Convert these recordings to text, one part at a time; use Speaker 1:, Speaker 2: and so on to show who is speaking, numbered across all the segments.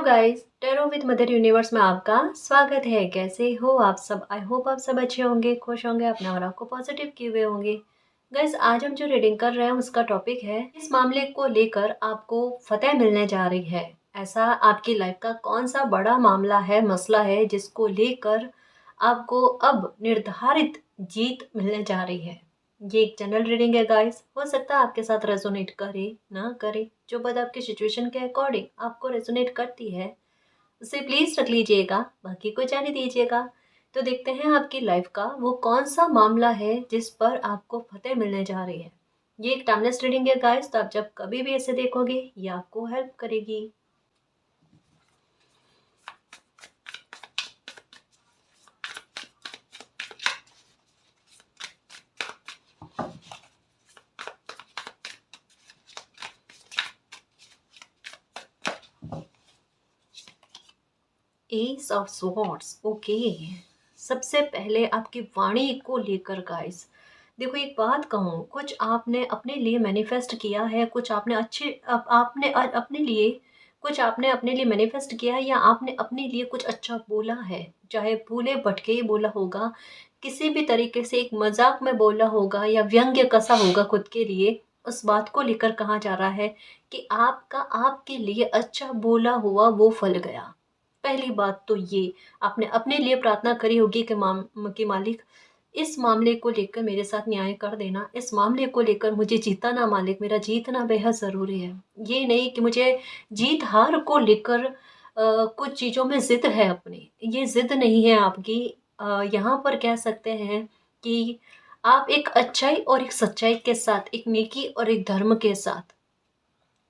Speaker 1: Guys, tarot with mother universe में आपका स्वागत है। कैसे हो आप सब? आई होप आप सब अच्छे होंगे, खुश होंगे, अपने और आपको पॉजिटिव किए हुए होंगे। गाइस, आज हम जो रीडिंग कर रहे हैं उसका टॉपिक है, इस मामले को लेकर आपको फतेह मिलने जा रही है। ऐसा आपकी लाइफ का कौन सा बड़ा मामला है, मसला है, जिसको लेकर आपको अब निर्धारित जीत मिलने जा रही है। ये एक जनरल रीडिंग है गाइस, हो सकता है आपके साथ रेजोनेट करे ना करे। जो बात आपकी सिचुएशन के अकॉर्डिंग आपको रेजोनेट करती है उसे प्लीज रख लीजिएगा, बाकी को जाने दीजिएगा। तो देखते हैं आपकी लाइफ का वो कौन सा मामला है जिस पर आपको फतेह मिलने जा रही है। ये एक टाइमलेस रीडिंग है गाइस, तो आप जब कभी भी ऐसे देखोगे ये आपको हेल्प करेगी। S of swords, okay. सबसे पहले आपकी वाणी को लेकर गाइस, देखो एक बात कहूँ, कुछ आपने अपने लिए मैनिफेस्ट किया है, कुछ आपने अच्छे आपने अपने लिए कुछ आपने अपने लिए मैनिफेस्ट किया है, या आपने अपने लिए कुछ अच्छा बोला है। चाहे भूले भटके ही बोला होगा, किसी भी तरीके से एक मजाक में बोला होगा या व्यंग्य कसा होगा खुद के लिए। उस बात को लेकर कहा जा रहा है कि आपका आपके लिए अच्छा बोला हुआ वो फल गया। पहली बात तो ये, आपने अपने लिए प्रार्थना करी होगी कि मालिक इस मामले को लेकर मेरे साथ न्याय कर देना, इस मामले को लेकर मुझे जीतना मालिक, मेरा जीतना बेहद ज़रूरी है। ये नहीं कि मुझे जीत हार को लेकर कुछ चीज़ों में ज़िद है अपनी, ये ज़िद नहीं है आपकी। यहाँ पर कह सकते हैं कि आप एक अच्छाई और एक सच्चाई के साथ, एक नेकी और एक धर्म के साथ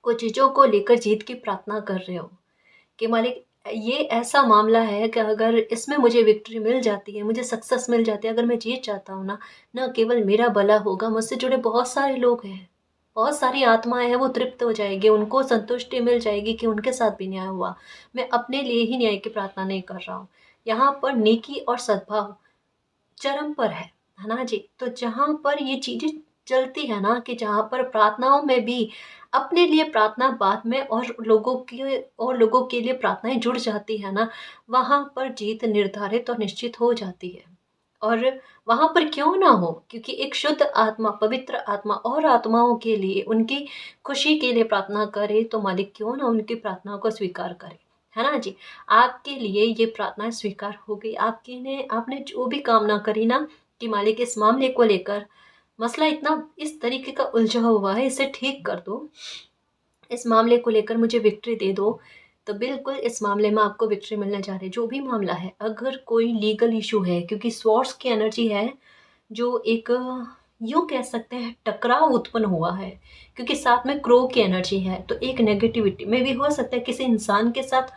Speaker 1: कुछ चीज़ों को लेकर जीत की प्रार्थना कर रहे हो कि मालिक ये ऐसा मामला है कि अगर इसमें मुझे विक्ट्री मिल जाती है, मुझे सक्सेस मिल जाती है, अगर मैं जीत जाता हूँ ना, न केवल मेरा भला होगा, मुझसे जुड़े बहुत सारे लोग हैं, बहुत सारी आत्माएं हैं, वो तृप्त हो जाएगी, उनको संतुष्टि मिल जाएगी कि उनके साथ भी न्याय हुआ। मैं अपने लिए ही न्याय की प्रार्थना नहीं कर रहा हूँ। यहाँ पर नेकी और सद्भाव चरम पर है ना जी। तो जहाँ पर ये चीजें चलती है ना, कि जहाँ पर प्रार्थनाओं में भी अपने लिए प्रार्थना बाद में और लोगों के लिए प्रार्थनाएं जुड़ जाती है ना, वहाँ पर जीत निर्धारित और निश्चित हो जाती है। और वहाँ पर क्यों ना हो, क्योंकि एक शुद्ध आत्मा, पवित्र आत्मा और आत्माओं के लिए, उनकी खुशी के लिए प्रार्थना करे तो मालिक क्यों ना उनकी प्रार्थना को स्वीकार करे, है ना जी। आपके लिए ये प्रार्थना स्वीकार हो गई। आपने जो भी कामना करी ना कि मालिक इस मामले को लेकर, मसला इतना इस तरीके का उलझा हुआ है, इसे ठीक कर दो, इस मामले को लेकर मुझे विक्ट्री दे दो, तो बिल्कुल इस मामले में आपको विक्ट्री मिलने जा रही है। जो भी मामला है, अगर कोई लीगल इशू है, क्योंकि स्वॉर्ड्स की एनर्जी है, जो एक यूं कह सकते हैं टकराव उत्पन्न हुआ है, क्योंकि साथ में क्रो की एनर्जी है, तो एक नेगेटिविटी में भी हो सकता है किसी इंसान के साथ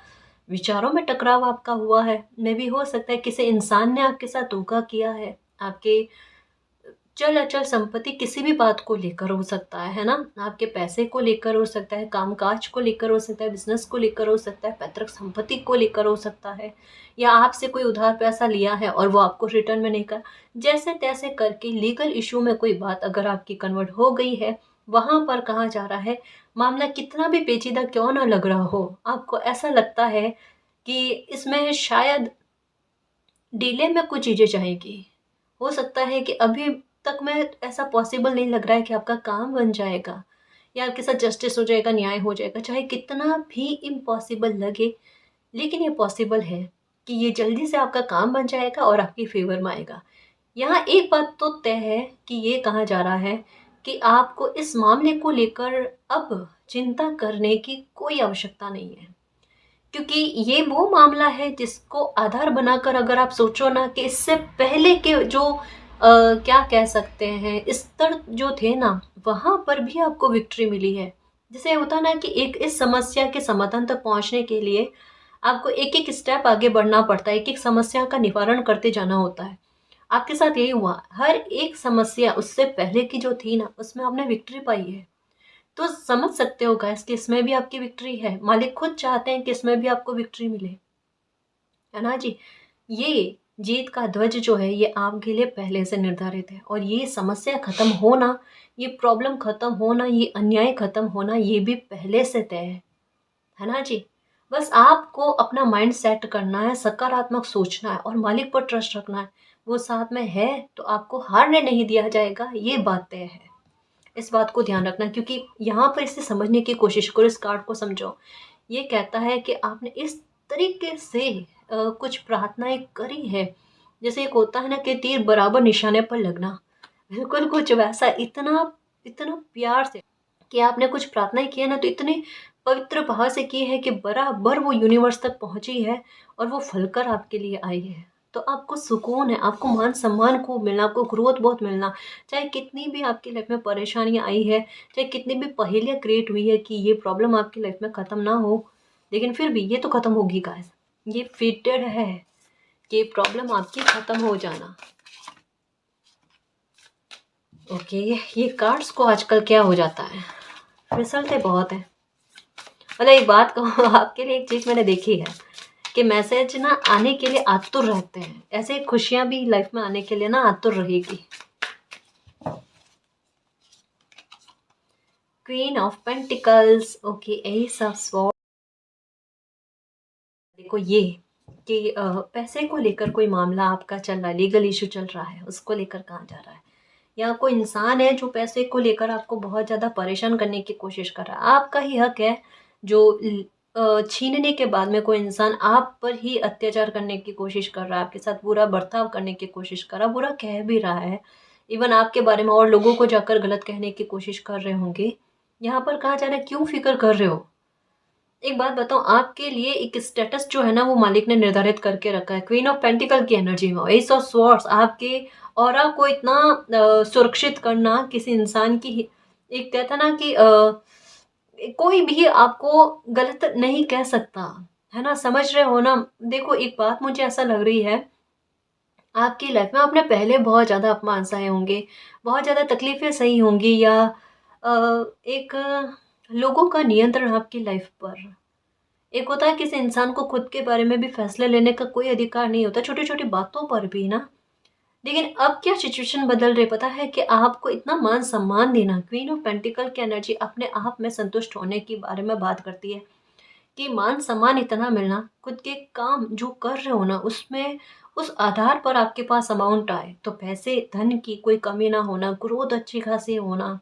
Speaker 1: विचारों में टकराव आपका हुआ है, में भी हो सकता है किसी इंसान ने आपके साथ धोखा किया है, आपके चल अचल संपत्ति किसी भी बात को लेकर हो सकता है ना, आपके पैसे को लेकर हो सकता है, कामकाज को लेकर हो सकता है, बिजनेस को लेकर हो सकता है, पैतृक संपत्ति को लेकर हो सकता है, या आपसे कोई उधार पैसा लिया है और वो आपको रिटर्न में नहीं कर, जैसे तैसे करके लीगल इशू में कोई बात अगर आपकी कन्वर्ट हो गई है, वहां पर कहा जा रहा है मामला कितना भी पेचीदा क्यों ना लग रहा हो, आपको ऐसा लगता है कि इसमें शायद डिले में कुछ चीजें जाएगी। हो सकता है कि अभी तक में ऐसा पॉसिबल नहीं लग रहा है कि आपका काम बन जाएगा या आपके साथ जस्टिस हो जाएगा, न्याय हो जाएगा, चाहे कितना भी इम्पॉसिबल लगे, लेकिन ये पॉसिबल है कि ये जल्दी से आपका काम बन जाएगा और आपकी फेवर में आएगा। यहाँ एक बात तो तय है कि ये कहा जा रहा है कि आपको इस मामले को लेकर अब चिंता करने की कोई आवश्यकता नहीं है, क्योंकि ये वो मामला है जिसको आधार बनाकर अगर आप सोचो ना, कि इससे पहले के जो क्या कह सकते हैं स्तर जो थे ना, वहां पर भी आपको विक्ट्री मिली है। जैसे होता ना कि एक इस समस्या के समाधान तक पहुंचने के लिए आपको एक एक स्टेप आगे बढ़ना पड़ता है, एक एक समस्या का निवारण करते जाना होता है। आपके साथ यही हुआ, हर एक समस्या उससे पहले की जो थी ना, उसमें आपने विक्ट्री पाई है। तो समझ सकते हो गाइस कि इसमें भी आपकी विक्ट्री है, मालिक खुद चाहते हैं कि इसमें भी आपको विक्ट्री मिले, है ना जी। ये जीत का ध्वज जो है ये आपके लिए पहले से निर्धारित है, और ये समस्या खत्म होना, ये प्रॉब्लम खत्म होना, ये अन्याय खत्म होना, ये भी पहले से तय है ना जी। बस आपको अपना माइंड सेट करना है, सकारात्मक सोचना है और मालिक पर ट्रस्ट रखना है। वो साथ में है तो आपको हारने नहीं दिया जाएगा, ये बात तय है। इस बात को ध्यान रखना, क्योंकि यहाँ पर इसे समझने की कोशिश करो, इस कार्ड को समझो। ये कहता है कि आपने इस तरीके से कुछ प्रार्थनाएं करी है, जैसे एक होता है ना कि तीर बराबर निशाने पर लगना, बिल्कुल कुछ वैसा, इतना इतना प्यार से कि आपने कुछ प्रार्थनाएं की है ना, तो इतने पवित्र भाव से की है कि बराबर वो यूनिवर्स तक पहुंची है और वो फलकर आपके लिए आई है। तो आपको सुकून है, आपको मान सम्मान खूब मिलना, आपको ग्रोथ बहुत मिलना। चाहे कितनी भी आपकी लाइफ में परेशानियां आई है, चाहे कितनी भी पहेलियां क्रिएट हुई है कि ये प्रॉब्लम आपकी लाइफ में ख़त्म ना हो, लेकिन फिर भी ये तो ख़त्म होगी गाइस। ये फिटेड है कि प्रॉब्लम आपकी ख़त्म हो जाना। ओके, ये कार्ड्स को आजकल क्या हो जाता है, फिसलते बहुत है। मतलब एक बात कहूँ आपके लिए, एक चीज़ मैंने देखी है कि मैसेज ना आने के लिए आतुर रहते हैं, ऐसे खुशियाँ भी लाइफ में आने के लिए ना आतुर रहेगी। Queen of pentacles, okay, S of sword. देखो ये कि पैसे को लेकर कोई मामला आपका चल रहा है, लीगल इशू चल रहा है, उसको लेकर कहाँ जा रहा है, या कोई इंसान है जो पैसे को लेकर आपको बहुत ज़्यादा परेशान करने की कोशिश कर रहा है। आपका ही हक है जो छीनने के बाद में कोई इंसान आप पर ही अत्याचार करने की कोशिश कर रहा है, आपके साथ बुरा बर्ताव करने की कोशिश कर रहा है, बुरा कह भी रहा है, इवन आपके बारे में और लोगों को जाकर गलत कहने की कोशिश कर रहे होंगे। यहाँ पर कहा जा रहा है क्यों फिक्र कर रहे हो। एक बात बताओ, आपके लिए एक स्टेटस जो है ना वो मालिक ने निर्धारित करके रखा है। क्वीन ऑफ पेंटिकल की एनर्जी में एस ऑफ स्वॉर्ड्स, आपके ऑरा को इतना सुरक्षित करना किसी इंसान की, एक कहता ना कि कोई भी आपको गलत नहीं कह सकता, है ना, समझ रहे हो ना। देखो एक बात मुझे ऐसा लग रही है, आपकी लाइफ में आपने पहले बहुत ज़्यादा अपमान सहे होंगे, बहुत ज़्यादा तकलीफ़ें सही होंगी, या एक लोगों का नियंत्रण आपकी लाइफ पर। एक होता है किसी इंसान को खुद के बारे में भी फैसले लेने का कोई अधिकार नहीं होता, छोटी-छोटी बातों पर भी ना। लेकिन अब क्या सिचुएशन बदल रही पता है, कि आपको इतना मान-सम्मान देना, क्वीन ऑफ पेंटिकल की एनर्जी अपने आप में संतुष्ट होने के बारे में बात करती है, कि मान-सम्मान इतना मिलना, खुद के काम जो कर रहे हो ना उसमें, उस आधार पर आपके पास अमाउंट आए, तो पैसे, धन की कोई कमी ना होना, ग्रोथ अच्छी खासी होना,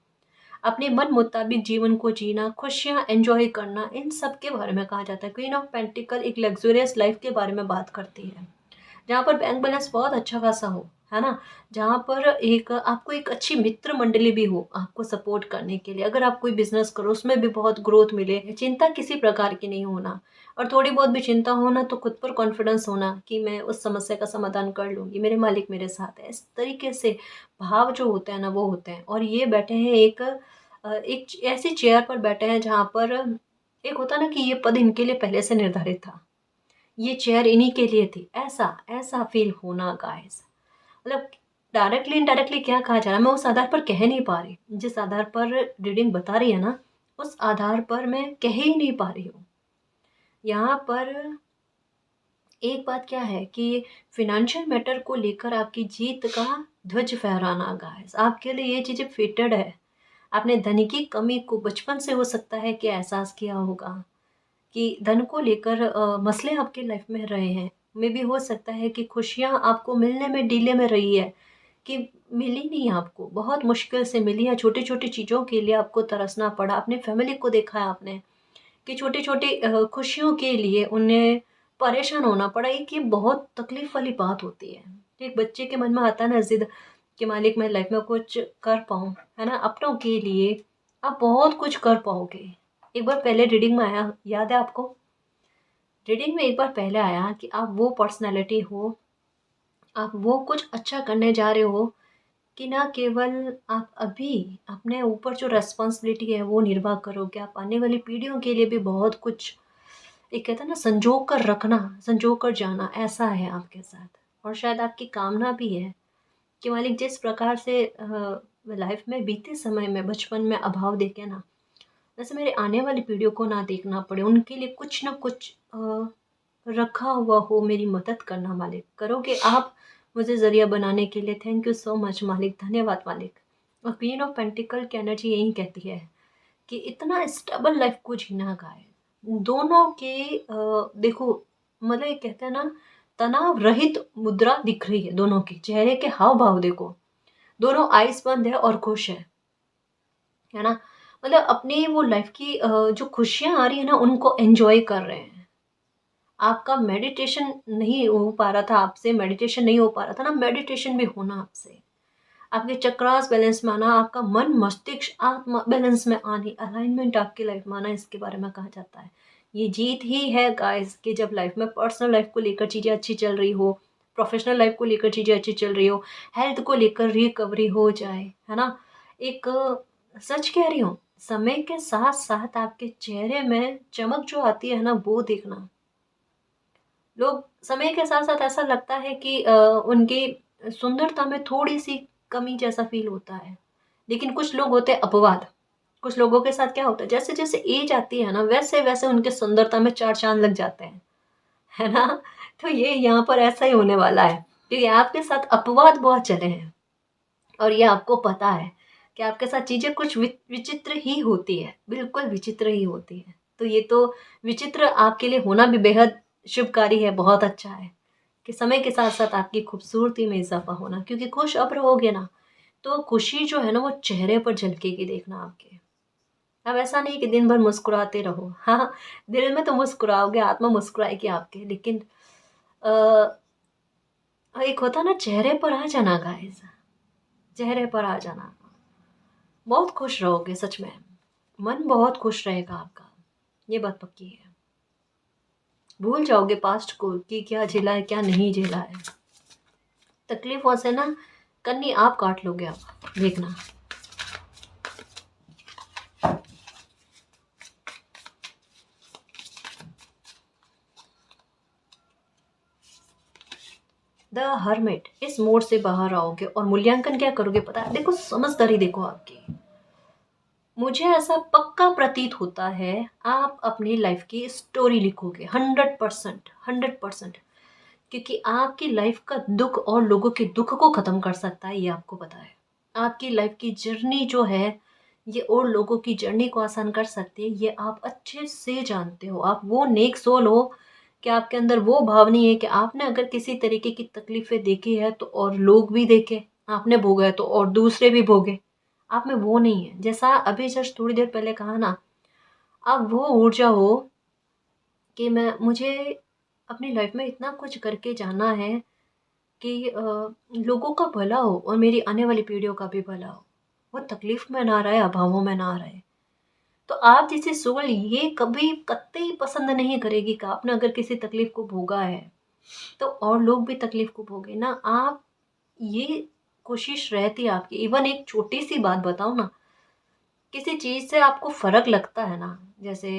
Speaker 1: अपने मन मुताबिक जीवन को जीना, खुशियाँ एन्जॉय करना, इन सब के बारे में कहा जाता है। क्वीन ऑफ पेंटिकल एक लग्ज़रियस लाइफ़ के बारे में बात करती है, जहाँ पर बैंक बैलेंस बहुत अच्छा खासा हो, है ना? जहाँ पर एक आपको एक अच्छी मित्र मंडली भी हो, आपको सपोर्ट करने के लिए। अगर आप कोई बिज़नेस करो, उसमें भी बहुत ग्रोथ मिले, चिंता किसी प्रकार की नहीं होना, और थोड़ी बहुत भी चिंता होना तो खुद पर कॉन्फिडेंस होना कि मैं उस समस्या का समाधान कर लूँगी, मेरे मालिक मेरे साथ है। इस तरीके से भाव जो होते हैं ना, वो होते हैं। और ये बैठे हैं एक ऐसी चेयर पर बैठे हैं जहाँ पर एक होता है ना कि ये पद इनके लिए पहले से निर्धारित था। ये चेयर इन्हीं के लिए थी, ऐसा ऐसा फ़ील होना गाइस। मतलब डायरेक्टली इनडायरेक्टली क्या कहा जा रहा है, मैं उस आधार पर कह नहीं पा रही। जिस आधार पर रीडिंग बता रही है ना, उस आधार पर मैं कह ही नहीं पा रही हूँ। यहाँ पर एक बात क्या है कि फ़ाइनेंशियल मैटर को लेकर आपकी जीत का ध्वज फहराना गाइस, आपके लिए ये चीज़ें फ़िटेड है। आपने धन की कमी को बचपन से हो सकता है कि एहसास किया होगा, कि धन को लेकर मसले आपकी लाइफ में रहे हैं। मे बी हो सकता है कि खुशियाँ आपको मिलने में डिले में रही है, कि मिली नहीं आपको, बहुत मुश्किल से मिली है। छोटी-छोटी चीज़ों के लिए आपको तरसना पड़ा। अपनी फैमिली को देखा है आपने, कि छोटी-छोटी खुशियों के लिए उन्हें परेशान होना पड़ा। एक ये बहुत तकलीफ़ वाली बात होती है। एक बच्चे के मन में आता है ना ज़िद, कि मालिक मैं लाइफ में कुछ कर पाऊँ, है ना? अपनों के लिए आप बहुत कुछ कर पाओगे। एक बार पहले रीडिंग में आया, याद है आपको? रीडिंग में एक बार पहले आया कि आप वो पर्सनैलिटी हो, आप वो कुछ अच्छा करने जा रहे हो, कि ना केवल आप अभी अपने ऊपर जो रिस्पॉन्सिबिलिटी है वो निर्वाह करोगे, आप आने वाली पीढ़ियों के लिए भी बहुत कुछ, एक कहते हैं ना संजो कर रखना, संजो कर जाना, ऐसा है आपके साथ। और शायद आपकी कामना भी है कि मालिक जिस प्रकार से लाइफ में बीते समय में बचपन में अभाव देखे ना, वैसे मेरे आने वाली पीढ़ियों को ना देखना पड़े, उनके लिए कुछ ना कुछ रखा हुआ हो, मेरी मदद करना मालिक। करोगे आप मुझे ज़रिया बनाने के लिए। थैंक यू सो मच मालिक, धन्यवाद मालिक। और क्वीन ऑफ पेंटिकल की एनर्जी यही कहती है कि इतना स्टेबल लाइफ को जीना का है। दोनों के देखो, मतलब ये कहते हैं ना, तनाव रहित मुद्रा दिख रही है दोनों की, चेहरे के हाव भाव देखो, दोनों आइज बंद है और खुश है ना। मतलब अपनी वो लाइफ की जो खुशियां आ रही है ना, उनको एंजॉय कर रहे हैं। आपका मेडिटेशन नहीं हो पा रहा था, आपसे मेडिटेशन नहीं हो पा रहा था ना, मेडिटेशन भी होना आपसे। आपके चक्रास बैलेंस में आना, आपका मन मस्तिष्क आत्मा बैलेंस में आनी, अलाइनमेंट आपकी लाइफ में आना, इसके बारे में कहा जाता है। ये जीत ही है गाइस, कि जब लाइफ में पर्सनल लाइफ को लेकर चीज़ें अच्छी चल रही हो, प्रोफेशनल लाइफ को लेकर चीज़ें अच्छी चल रही हो, हेल्थ को लेकर रिकवरी हो जाए, है ना। एक सच कह रही हूँ, समय के साथ साथ आपके चेहरे में चमक जो आती है ना, वो देखना। लोग समय के साथ साथ ऐसा लगता है कि उनकी सुंदरता में थोड़ी सी कमी जैसा फील होता है। लेकिन कुछ लोग होते हैं अपवाद। कुछ लोगों के साथ क्या होता है, जैसे जैसे एज आती है ना, वैसे वैसे उनके सुंदरता में चार चांद लग जाते हैं, है ना। तो ये यहाँ पर ऐसा ही होने वाला है, क्योंकि आपके साथ अपवाद बहुत चले हैं, और ये आपको पता है कि आपके साथ चीजें कुछ विचित्र ही होती है, बिल्कुल विचित्र ही होती है। तो ये तो विचित्र आपके लिए होना भी बेहद शुभकारी है, बहुत अच्छा है कि समय के साथ साथ आपकी खूबसूरती में इजाफा होना, क्योंकि खुश अब रहोगे ना, तो खुशी जो है ना, वो चेहरे पर झलकेगी, देखना आपके। अब ऐसा नहीं कि दिन भर मुस्कुराते रहो, हाँ, दिल में तो मुस्कुराओगे, आत्मा मुस्कुराएगी आपके, लेकिन आ, एक होता ना, चेहरे पर आ जाना गाइस, चेहरे पर आ जाना। बहुत खुश रहोगे सच में, मन बहुत खुश रहेगा आपका, ये बात पक्की है। भूल जाओगे पास्ट को कि क्या झेला है क्या नहीं झेला है। तकलीफों से ना कन्नी आप काट लोगे, आप देखना। द हर्मिट, इस मोड से बाहर आओगे और मूल्यांकन क्या करोगे पता है, देखो समझदारी देखो आपकी। मुझे ऐसा पक्का प्रतीत होता है, आप अपनी लाइफ की स्टोरी लिखोगे 100%, 100%। क्योंकि आपकी लाइफ का दुख और लोगों के दुख को खत्म कर सकता है, ये आपको पता है। आपकी लाइफ की जर्नी जो है, ये और लोगों की जर्नी को आसान कर सकती है, ये आप अच्छे से जानते हो। आप वो नेक सोल हो कि आपके अंदर वो भाव नहीं है कि आपने अगर किसी तरीके की तकलीफें देखी है तो और लोग भी देखे, आपने भोगा है तो और दूसरे भी भोगे। आप में वो नहीं है, जैसा अभी जस्ट थोड़ी देर पहले कहा ना, आप वो ऊर्जा हो कि मैं मुझे अपनी लाइफ में इतना कुछ करके जाना है कि लोगों का भला हो और मेरी आने वाली पीढ़ियों का भी भला हो, वो तकलीफ में ना रहे, अभावों में ना रहे। तो आप जैसे सोल ये कभी कतई पसंद नहीं करेगी कि आपने अगर किसी तकलीफ को भोगा है तो और लोग भी तकलीफ को भोगे ना। आप ये कोशिश रहती है आपकी। इवन एक छोटी सी बात बताओ ना, किसी चीज़ से आपको फ़र्क लगता है ना, जैसे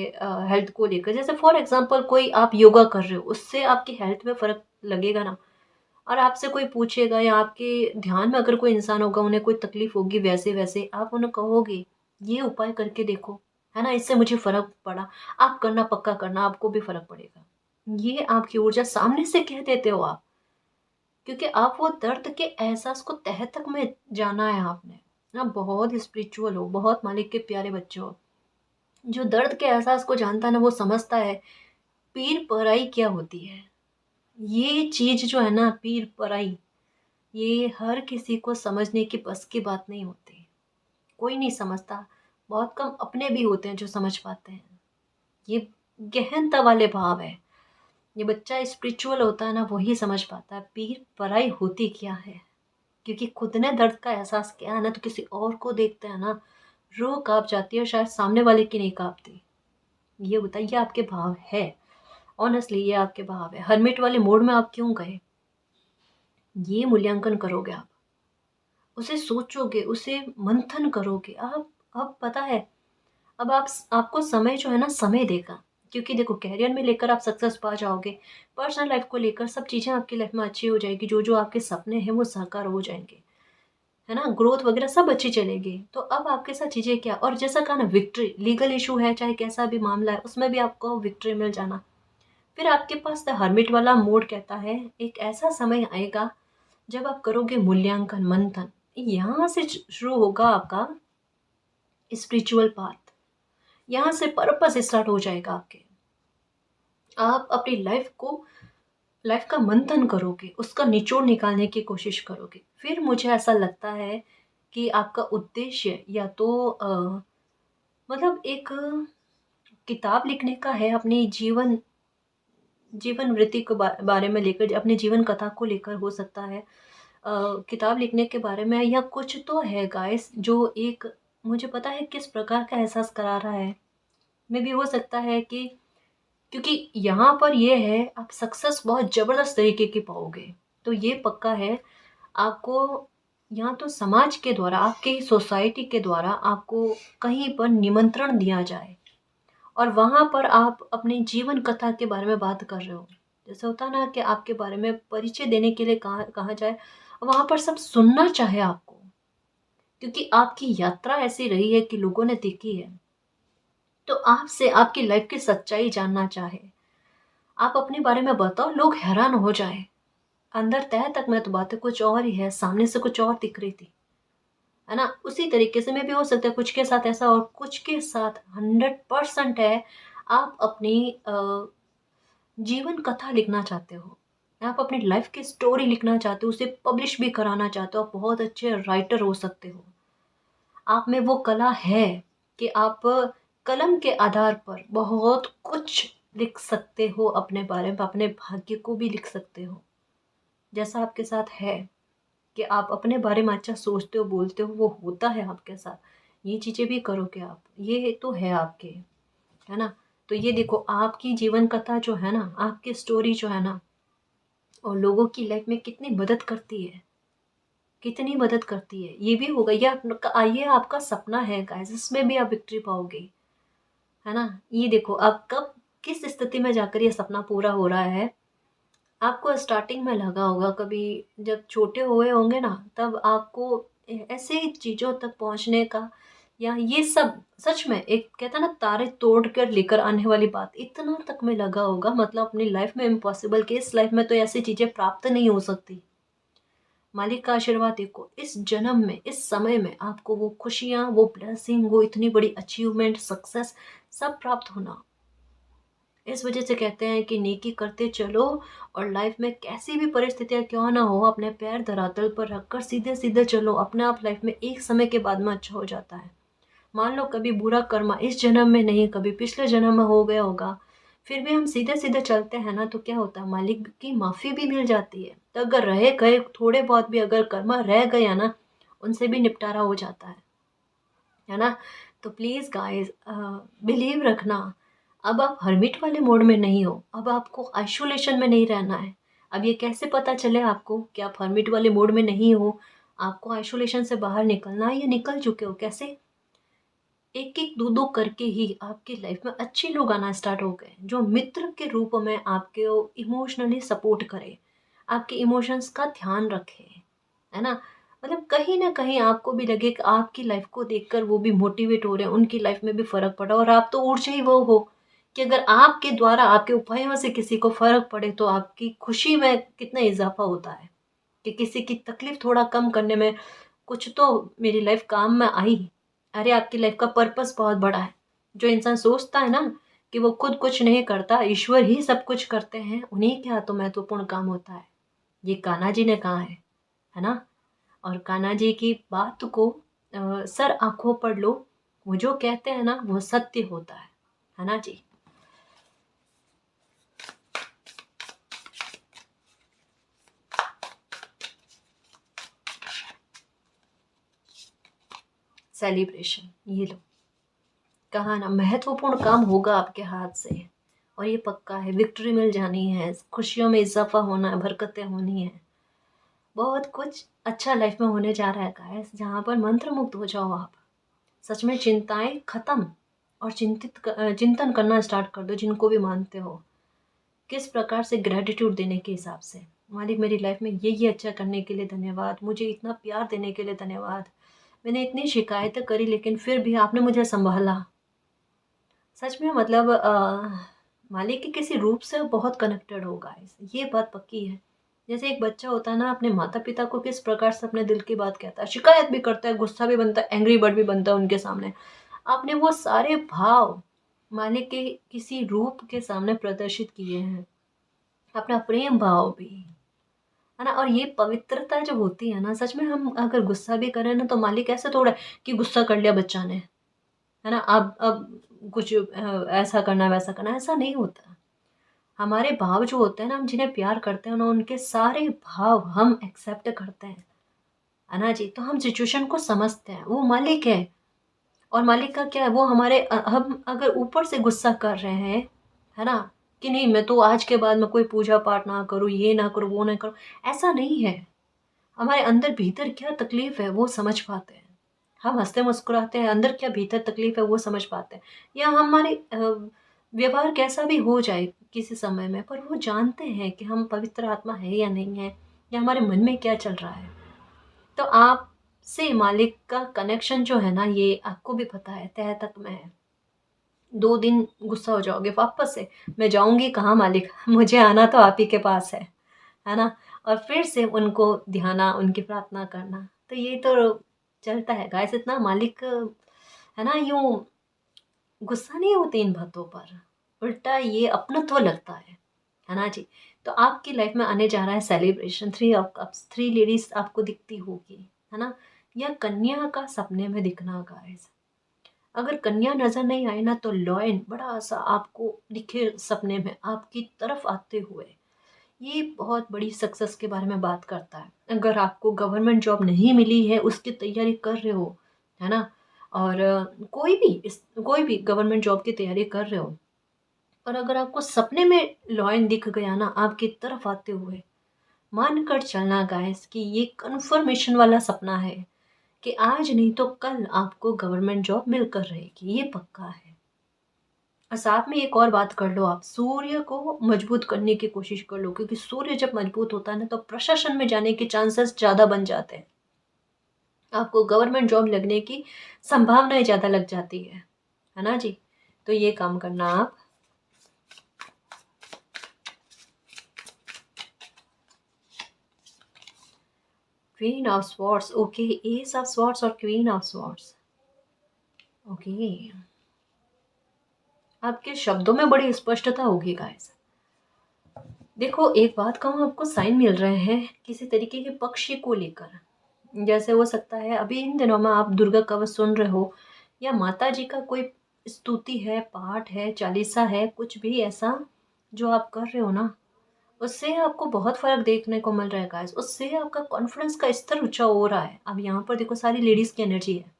Speaker 1: हेल्थ को लेकर, जैसे फॉर एग्जांपल कोई आप योगा कर रहे हो, उससे आपकी हेल्थ में फ़र्क लगेगा ना। और आपसे कोई पूछेगा या आपके ध्यान में अगर कोई इंसान होगा, उन्हें कोई तकलीफ होगी, वैसे वैसे आप उन्हें कहोगे ये उपाय करके देखो, है ना, इससे मुझे फ़र्क पड़ा। आप करना, पक्का करना, आपको भी फ़र्क पड़ेगा। ये आपकी ऊर्जा सामने से कह देते हो आप, क्योंकि आप वो दर्द के एहसास को तह तक में जाना है आपने। आप बहुत स्पिरिचुअल हो, बहुत मालिक के प्यारे बच्चे हो। जो दर्द के एहसास को जानता है ना, वो समझता है पीर पराई क्या होती है। ये चीज जो है ना, पीर पराई, ये हर किसी को समझने की बस की बात नहीं होती। कोई नहीं समझता, बहुत कम अपने भी होते हैं जो समझ पाते हैं। ये गहनता वाले भाव है। ये बच्चा स्पिरिचुअल होता है ना, वही समझ पाता है पीर पराई होती क्या है। क्योंकि खुद ने दर्द का एहसास किया है ना, तो किसी और को देखते हैं ना, रूह कांप जाती है, शायद सामने वाले की नहीं कांपती। ये बताइए, आपके भाव है। ऑनेस्टली ये आपके भाव है। हरमिट वाले मोड में आप क्यों गए, ये मूल्यांकन करोगे आप, उसे सोचोगे, उसे मंथन करोगे आप। अब पता है, अब आपको समय जो है ना, समय देगा। क्योंकि देखो, कैरियर में लेकर आप सक्सेस पा जाओगे, पर्सनल लाइफ को लेकर सब चीज़ें आपकी लाइफ में अच्छी हो जाएगी, जो जो आपके सपने हैं वो साकार हो जाएंगे, है ना, ग्रोथ वगैरह सब अच्छी चलेगी। तो अब आपके साथ चीज़ें क्या, और जैसा कहा ना, विक्ट्री, लीगल इशू है चाहे कैसा भी मामला है, उसमें भी आपको विक्ट्री मिल जाना। फिर आपके पास द हर्मिट वाला मोड कहता है, एक ऐसा समय आएगा जब आप करोगे मूल्यांकन, मंथन। यहाँ से शुरू होगा आपका स्पिरिचुअल पाथ, यहाँ से पर्पस स्टार्ट हो जाएगा आपके। आप अपनी लाइफ का मंथन करोगे, उसका निचोड़ निकालने की कोशिश करोगे, फिर मुझे ऐसा लगता है कि आपका उद्देश्य या तो मतलब एक किताब लिखने का है, अपनी जीवन वृत्ति के बारे में लेकर, अपने जीवन कथा को लेकर हो सकता है, किताब लिखने के बारे में, या कुछ तो है गाइस जो एक मुझे पता है किस प्रकार का एहसास करा रहा है। मे भी हो सकता है कि क्योंकि यहाँ पर ये है, आप सक्सेस बहुत ज़बरदस्त तरीके की पाओगे, तो ये पक्का है। आपको यहाँ तो समाज के द्वारा, आपके सोसाइटी के द्वारा आपको कहीं पर निमंत्रण दिया जाए और वहाँ पर आप अपने जीवन कथा के बारे में बात कर रहे हो। जैसे होता है ना कि आपके बारे में परिचय देने के लिए कहा कहा जाए, वहाँ पर सब सुनना चाहे आपको, क्योंकि आपकी यात्रा ऐसी रही है कि लोगों ने देखी है। तो आपसे आपकी लाइफ की सच्चाई जानना चाहे, आप अपने बारे में बताओ, लोग हैरान हो जाए। अंदर तह तक में तो बातें कुछ और ही है, सामने से कुछ और दिख रही थी, है ना। उसी तरीके से में भी हो सकता है कुछ के साथ ऐसा और कुछ के साथ 100% है। आप अपनी जीवन कथा लिखना चाहते हो, आप अपनी लाइफ की स्टोरी लिखना चाहते हो, उसे पब्लिश भी कराना चाहते हो, आप बहुत अच्छे राइटर हो सकते हो। आप में वो कला है कि आप कलम के आधार पर बहुत कुछ लिख सकते हो अपने बारे में, अपने भाग्य को भी लिख सकते हो। जैसा आपके साथ है कि आप अपने बारे में अच्छा सोचते हो, बोलते हो, वो होता है आपके साथ। ये चीज़ें भी करोगे आप, ये तो है आपके, है ना। तो ये देखो, आपकी जीवन कथा जो है ना, आपकी स्टोरी जो है ना, और लोगों की लाइफ में कितनी मदद करती है, कितनी मदद करती है, ये भी होगा। ये आपका सपना है गाइस, इसमें भी आप विक्ट्री पाओगे, है ना। ये देखो, अब कब किस स्थिति में जाकर ये सपना पूरा हो रहा है। आपको स्टार्टिंग में लगा होगा, कभी जब छोटे हुए होंगे ना, तब आपको ऐसे चीज़ों तक पहुंचने का, या ये सब सच में एक कहता है ना, तारे तोड़ कर लेकर आने वाली बात, इतना तक में लगा होगा, मतलब अपनी लाइफ में इम्पॉसिबल कि इस लाइफ में तो ऐसी चीज़ें प्राप्त नहीं हो सकती। मालिक का आशीर्वाद देखो, इस जन्म में, इस समय में आपको वो खुशियाँ, वो ब्लेसिंग, वो इतनी बड़ी अचीवमेंट, सक्सेस सब प्राप्त होना। इस वजह से कहते हैं कि नेकी करते चलो, और लाइफ में कैसी भी परिस्थितियां क्यों ना हो, अपने पैर धरातल पर रखकर सीधे सीधे चलो, अपने आप लाइफ में एक समय के बाद में अच्छा हो जाता है। मान लो कभी बुरा कर्मा इस जन्म में नहीं, कभी पिछले जन्म में हो गया होगा, फिर भी हम सीधे सीधे चलते हैं ना, तो क्या होता है, मालिक की माफ़ी भी मिल जाती है। तो अगर रहे गए थोड़े बहुत भी अगर कर्मा रह गया ना, उनसे भी निपटारा हो जाता है ना। तो प्लीज़ गाइस, बिलीव रखना, अब आप हर्मिट वाले मोड में नहीं हो, अब आपको आइसोलेशन में नहीं रहना है। अब ये कैसे पता चले आपको कि आप हर्मिट वाले मोड में नहीं हो, आपको आइसोलेशन से बाहर निकलना है, या निकल चुके हो। कैसे? एक एक दो दो करके ही आपकी लाइफ में अच्छे लोग आना स्टार्ट हो गए, जो मित्र के रूप में आपके इमोशनली सपोर्ट करे, आपके इमोशंस का ध्यान रखे, है ना। मतलब कहीं ना कहीं आपको भी लगे कि आपकी लाइफ को देखकर वो भी मोटिवेट हो रहे हैं, उनकी लाइफ में भी फर्क पड़ा, और आप तो ऊर्जा ही वो हो कि अगर आपके द्वारा, आपके उपायों से किसी को फर्क पड़े, तो आपकी खुशी में कितना इजाफा होता है कि किसी की तकलीफ थोड़ा कम करने में कुछ तो मेरी लाइफ काम में आई। अरे आपकी लाइफ का पर्पस बहुत बड़ा है। जो इंसान सोचता है ना कि वो खुद कुछ नहीं करता, ईश्वर ही सब कुछ करते हैं, उन्हीं के हाथों महत्वपूर्ण काम होता है। ये कान्हा जी ने कहा है ना। और कान्हा जी की बात को सर आंखों पर लो, वो जो कहते हैं ना वो सत्य होता है ना जी। सेलिब्रेशन, ये लो, कहा ना, महत्वपूर्ण काम होगा आपके हाथ से, और ये पक्का है, विक्ट्री मिल जानी है, खुशियों में इजाफा होना है, बरकतें होनी है, बहुत कुछ अच्छा लाइफ में होने जा रहा है गाइस, जहाँ पर मंत्र मुक्त हो जाओ आप। सच में चिंताएं खत्म, और चिंतन करना स्टार्ट कर दो, जिनको भी मानते हो, किस प्रकार से ग्रेटिट्यूड देने के हिसाब से, मालिक मेरी लाइफ में ये अच्छा करने के लिए धन्यवाद, मुझे इतना प्यार देने के लिए धन्यवाद, मैंने इतनी शिकायतें करी लेकिन फिर भी आपने मुझे संभाला। सच में मतलब मालिक के किसी रूप से बहुत कनेक्टेड हो गाइस, ये बात पक्की है। जैसे एक बच्चा होता है ना, अपने माता पिता को किस प्रकार से अपने दिल की बात कहता है, शिकायत भी करता है, गुस्सा भी बनता है, एंग्री बर्ड भी बनता है उनके सामने, आपने वो सारे भाव मालिक के किसी रूप के सामने प्रदर्शित किए हैं, अपना प्रेम भाव भी, है ना। और ये पवित्रता जो होती है ना, सच में हम अगर गुस्सा भी करें ना, तो मालिक ऐसे थोड़ा है कि गुस्सा कर लिया बच्चा ने, है ना, अब कुछ ऐसा करना वैसा करना, ऐसा नहीं होता। हमारे भाव जो होते हैं ना, हम जिन्हें प्यार करते हैं ना, उनके सारे भाव हम एक्सेप्ट करते हैं, है ना जी। तो हम सिचुएशन को समझते हैं, वो मालिक है। और मालिक का क्या है, वो हमारे हम अगर ऊपर से गुस्सा कर रहे हैं, है ना, कि नहीं मैं तो आज के बाद मैं कोई पूजा पाठ ना करूँ, ये ना करूँ, वो ना करूँ, ऐसा नहीं है। हमारे अंदर भीतर क्या तकलीफ है वो समझ पाते हैं। हम हंसते मुस्कुराते हैं, अंदर क्या भीतर तकलीफ है वो समझ पाते हैं। या हमारे व्यवहार कैसा भी हो जाए किसी समय में, पर वो जानते हैं कि हम पवित्र आत्मा है या नहीं है, या हमारे मन में क्या चल रहा है। तो आपसे मालिक का कनेक्शन जो है ना, ये आपको भी पता है, तह तक में है। 2 दिन गुस्सा हो जाओगे, वापस से मैं जाऊंगी कहाँ मालिक, मुझे आना तो आप ही के पास है ना। और फिर से उनको ध्याना, उनकी प्रार्थना करना। तो ये तो चलता है गाइस, इतना मालिक, है ना, यूं गुस्सा नहीं होते इन बातों पर, उल्टा ये अपनत्व लगता है ना जी। तो आपकी लाइफ में आने जा रहा है सेलिब्रेशन, 3 ऑफ कप्स, 3 लेडीज आपको दिखती होगी, है ना। या कन्या का सपने में दिखना गाइस, अगर कन्या नजर नहीं आए ना, तो लॉयन बड़ा सा आपको दिखे सपने में आपकी तरफ आते हुए, ये बहुत बड़ी सक्सेस के बारे में बात करता है। अगर आपको गवर्नमेंट जॉब नहीं मिली है, उसकी तैयारी कर रहे हो, है ना, और कोई भी गवर्नमेंट जॉब की तैयारी कर रहे हो, और अगर आपको सपने में लॉयन दिख गया ना आपकी तरफ आते हुए, मान कर चलना गाइस कि ये कन्फर्मेशन वाला सपना है, कि आज नहीं तो कल आपको गवर्नमेंट जॉब मिलकर रहेगी, ये पक्का है। और साथ में एक और बात कर लो, आप सूर्य को मजबूत करने की कोशिश कर लो, क्योंकि सूर्य जब मजबूत होता है ना, तो प्रशासन में जाने के चांसेस ज़्यादा बन जाते हैं, आपको गवर्नमेंट जॉब लगने की संभावनाएं ज़्यादा लग जाती है ना जी। तो ये काम करना आप। Queen of swords, okay, S of swords और क्वीन ऑफ स्वॉर्ड्स, ओके। आपके शब्दों में बड़ी स्पष्टता होगी गाइस। देखो एक बात कहूँ, आपको साइन मिल रहे हैं किसी तरीके के पक्ष को लेकर। जैसे हो सकता है अभी इन दिनों में आप दुर्गा कवच सुन रहे हो, या माता जी का कोई स्तुति है, पाठ है, चालीसा है, कुछ भी ऐसा जो आप कर रहे हो ना, उससे आपको बहुत फर्क देखने को मिल रहा है गाइस। उससे आपका कॉन्फिडेंस का स्तर ऊंचा हो रहा है। अब यहाँ पर देखो सारी लेडीज की एनर्जी है,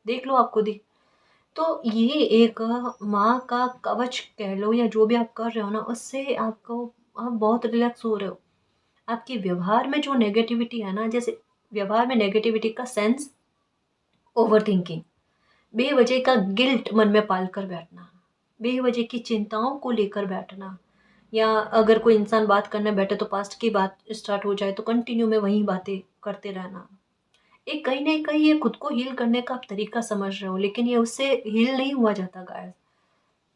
Speaker 1: देख लो आप खुद ही। तो ये एक माँ का कवच कह लो, या जो भी आप कर रहे हो ना, उससे आपको, आप बहुत रिलैक्स हो रहे हो। आपके व्यवहार में जो नेगेटिविटी है ना, जैसे व्यवहार में नेगेटिविटी का सेंस, ओवर थिंकिंग, बेवजह का गिल्ट मन में पाल कर बैठना, बेवजह की चिंताओं को लेकर बैठना, या अगर कोई इंसान बात करने बैठे तो पास्ट की बात स्टार्ट हो जाए तो कंटिन्यू में वही बातें करते रहना। एक कहीं ना कहीं ये खुद को हील करने का आप तरीका समझ रहे हो, लेकिन ये उससे हील नहीं हुआ जाता गाइस।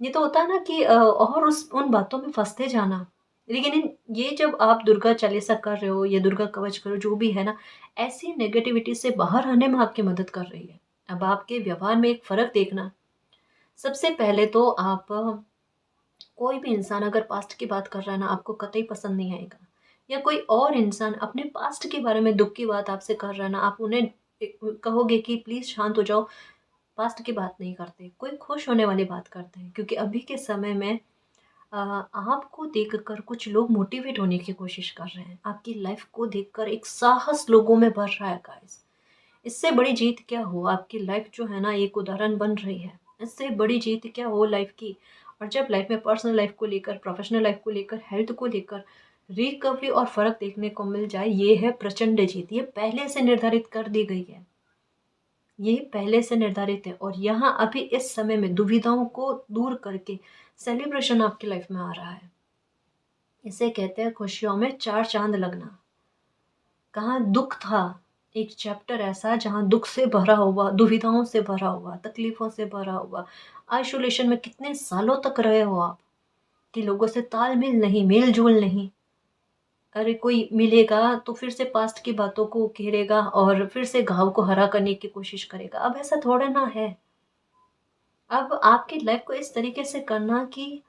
Speaker 1: ये तो होता है ना कि और उस उन बातों में फंसते जाना। लेकिन ये जब आप दुर्गा चालीसा कर रहे हो या दुर्गा कवच करो, जो भी है ना, ऐसी नेगेटिविटी से बाहर आने में आपकी मदद कर रही है। अब आपके व्यवहार में एक फर्क देखना। सबसे पहले तो आप कोई भी इंसान अगर पास्ट की बात कर रहा है ना, आपको कतई पसंद नहीं आएगा। या कोई और इंसान अपने पास्ट के बारे में दुख की बात आपसे कर रहा है ना, आप उन्हें कहोगे कि प्लीज शांत हो जाओ, पास्ट की बात नहीं करते, कोई खुश होने वाली बात करते हैं। क्योंकि अभी के समय में आपको देखकर कुछ लोग मोटिवेट होने की कोशिश कर रहे हैं। आपकी लाइफ को देखकर एक साहस लोगों में भर रहा है गाइस। इससे बड़ी जीत क्या हो, आपकी लाइफ जो है ना एक उदाहरण बन रही है। इससे बड़ी जीत क्या हो लाइफ की। और जब लाइफ में पर्सनल लाइफ को लेकर, प्रोफेशनल लाइफ को लेकर, हेल्थ को लेकर रिकवरी और फर्क देखने को मिल जाए, ये है प्रचंड जीत। ये पहले से निर्धारित कर दी गई है, ये पहले से निर्धारित है। और यहाँ अभी इस समय में दुविधाओं को दूर करके सेलिब्रेशन आपकी लाइफ में आ रहा है। इसे कहते हैं खुशियों में 4 चांद लगना। कहाँ दुख था, एक चैप्टर ऐसा जहाँ दुख से भरा हुआ, दुविधाओं से भरा हुआ, तकलीफों से भरा हुआ, आइसोलेशन में कितने सालों तक रहे हो आप, कि लोगों से तालमेल नहीं, मेल जोल नहीं। अरे कोई मिलेगा तो फिर से पास्ट की बातों को घेरेगा और फिर से घाव को हरा करने की कोशिश करेगा। अब ऐसा थोड़ा ना है। अब आपकी लाइफ को इस तरीके से करना कि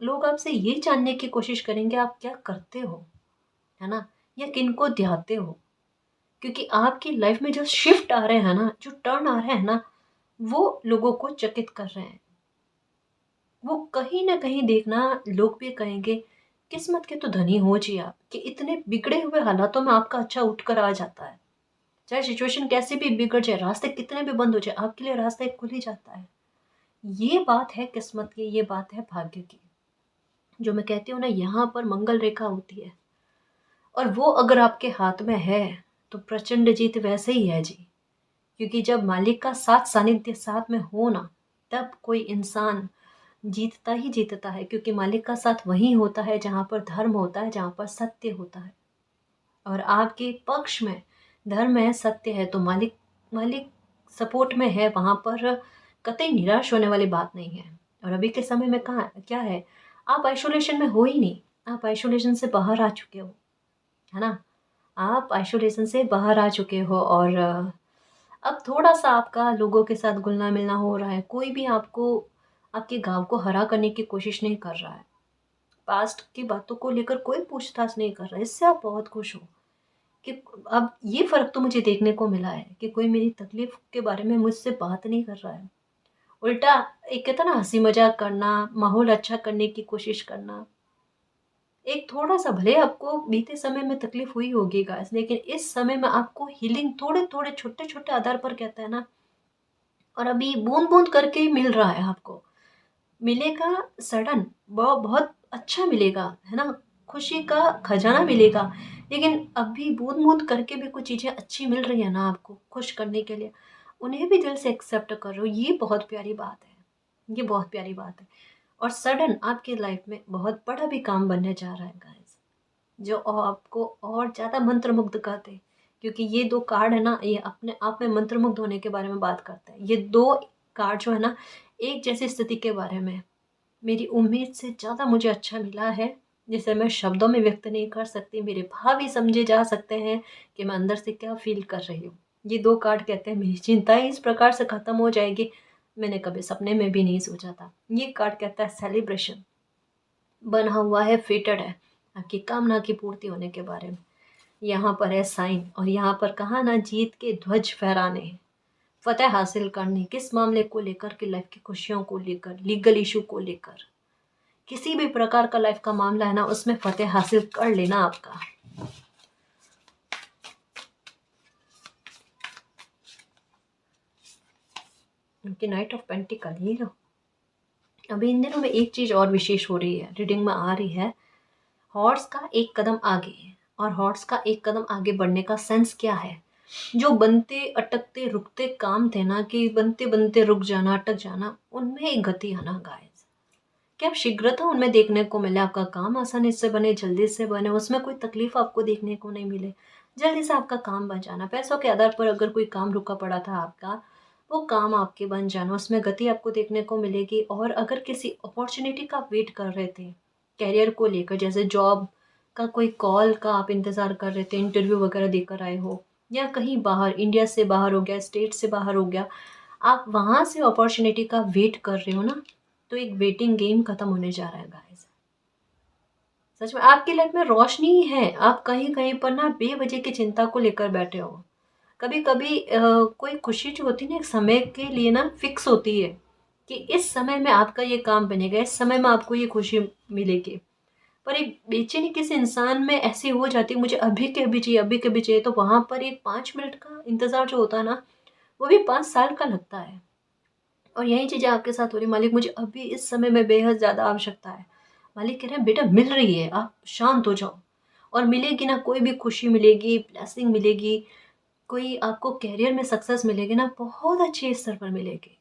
Speaker 1: लोग आपसे ये जानने की कोशिश करेंगे आप क्या करते हो, है ना? या किनको ध्याते हो? क्योंकि आपकी लाइफ में जो शिफ्ट आ रहे हैं ना, जो टर्न आ रहे हैं ना, वो लोगों को चकित कर रहे हैं। वो कहीं न कहीं देखना लोग भी कहेंगे, किस्मत के तो धनी हो जी आप, कि इतने बिगड़े हुए हालातों में आपका अच्छा उठकर आ जाता है। चाहे सिचुएशन कैसे भी बिगड़ जाए, रास्ते कितने भी बंद हो जाए, आपके लिए रास्ता एक खुल ही जाता है। ये बात है किस्मत की, ये बात है भाग्य की। जो मैं कहती हूँ ना, यहाँ पर मंगल रेखा होती है और वो अगर आपके हाथ में है, तो प्रचंड जीत वैसे ही है जी। क्योंकि जब मालिक का साथ सानिध्य साथ में हो ना, तब कोई इंसान जीतता ही जीतता है, क्योंकि मालिक का साथ वहीं होता है जहाँ पर धर्म होता है, जहाँ पर सत्य होता है। और आपके पक्ष में धर्म है, सत्य है, तो मालिक मालिक सपोर्ट में है, वहाँ पर कतई निराश होने वाली बात नहीं है। और अभी के समय में कहाँ क्या है, आप आइसोलेशन में हो ही नहीं, आप आइसोलेशन से बाहर आ चुके हो, है ना? आप आइसोलेशन से बाहर आ चुके हो और अब थोड़ा-सा आपका लोगों के साथ घुलना-मिलना हो रहा है। कोई भी आपको आपके गाँव को हरा करने की कोशिश नहीं कर रहा है। पास्ट की बातों को लेकर कोई पूछताछ नहीं कर रहा है। इससे आप बहुत खुश हो कि अब ये फ़र्क तो मुझे देखने को मिला है कि कोई मेरी तकलीफ़ के बारे में मुझसे बात नहीं कर रहा है। उल्टा एक कहते हैं ना, हँसी-मज़ाक करना, माहौल अच्छा करने की कोशिश करना। एक थोड़ा-सा भले आपको बीते समय में तकलीफ़ हुई होगी गाइस, लेकिन इस समय में आपको हीलिंग थोड़े-थोड़े, छोटे-छोटे आधार पर कहते हैं ना, और अभी बूँद-बूँद करके ही मिल रहा है आपको। मिलेगा सडन, बहुत अच्छा मिलेगा, है ना? खुशी का खजाना मिलेगा, लेकिन अभी बूँद-बूँद करके भी कुछ चीज़ें अच्छी मिल रही है ना आपको, खुश करने के लिए, उन्हें भी दिल से एक्सेप्ट कर रहे हो, ये बहुत प्यारी बात है। ये बहुत प्यारी बात है। और सडन आपकी लाइफ़ में बहुत बड़ा भी काम बनने जा रहा है गाइस। जो आपको और ज़्यादा मंत्रमुग्ध कर दे। क्योंकि ये 2 कार्ड है ना, ये अपने आप में मंत्रमुग्ध होने के बारे में बात करते हैं। ये 2 कार्ड जो है ना, एक जैसी स्थिति के बारे में है। मेरी उम्मीद से ज़्यादा मुझे अच्छा मिला है, जिसे मैं शब्दों में व्यक्त नहीं कर सकती। मेरे भाव ही समझे जा सकते हैं कि मैं अंदर से क्या फ़ील कर रही हूँ। ये 2 कार्ड कहते हैं मेरी चिंताएँ इस प्रकार से ख़त्म हो जाएगी, मैंने कभी सपने में भी नहीं सोचा था। ये कार्ड कहता है सेलिब्रेशन। बना हुआ है, फेटेड है, आपकी कामना की पूर्ति होने के बारे में। यहाँ पर है साइन, और यहाँ पर कहा ना, जीत के ध्वज फहराने, फतेह हासिल करनी, किस मामले को लेकर कि लाइफ की खुशियों को लेकर, लीगल इशू को लेकर, किसी भी प्रकार का लाइफ का मामला है ना, उसमें फतेह हासिल कर लेना आपका। उनकी नाइट ऑफ पेंटिकल, ये लो। अभी इन दिनों में एक चीज और विशेष हो रही है, रीडिंग में आ रही है, हॉर्स का एक कदम आगे। और हॉर्स का एक कदम आगे बढ़ने का सेंस क्या है? जो बनते अटकते रुकते काम थे ना, कि बनते बनते रुक जाना, अटक जाना, उनमें एक गति आना गाइस। क्या आप शीघ्रता उनमें देखने को मिले, आपका काम आसानी से बने, जल्दी से बने, उसमें कोई तकलीफ आपको देखने को नहीं मिले, जल्दी से आपका काम बन जाना, पैसों के आधार पर अगर कोई काम रुका पड़ा था आपका, वो काम आपके बन जाना, उसमें गति आपको देखने को मिलेगी। और अगर किसी अपॉर्चुनिटी का आप वेट कर रहे थे कैरियर को लेकर, जैसे जॉब का कोई कॉल का आप इंतज़ार कर रहे थे, इंटरव्यू वगैरह देकर आए हो, या कहीं बाहर, इंडिया से बाहर हो गया, स्टेट से बाहर हो गया, आप वहाँ से अपॉर्चुनिटी का वेट कर रहे हो ना, तो एक वेटिंग गेम खत्म होने जा रहा है गाइस। सच में आपकी लाइफ में रोशनी ही है, आप कहीं कहीं पर ना बेवजह की चिंता को लेकर बैठे हो। कभी कभी कोई खुशी जो होती है ना, एक समय के लिए ना फिक्स होती है, कि इस समय में आपका ये काम बनेगा, इस समय में आपको ये खुशी मिलेगी। पर एक बेचैनी किसी इंसान में ऐसी हो जाती है, मुझे अभी के अभी चाहिए, अभी के अभी चाहिए, तो वहां पर एक 5 मिनट का इंतजार जो होता है ना, वो भी 5 साल का लगता है। और यही चीज़ें आपके साथ हो रही, मालिक मुझे अभी इस समय में बेहद ज़्यादा आवश्यकता है। मालिक कह रहे हैं बेटा मिल रही है, आप शांत हो जाओ। और मिलेगी ना, कोई भी खुशी मिलेगी, ब्लेसिंग मिलेगी, कोई आपको करियर में सक्सेस मिलेगी ना, बहुत अच्छे स्तर पर मिलेगी,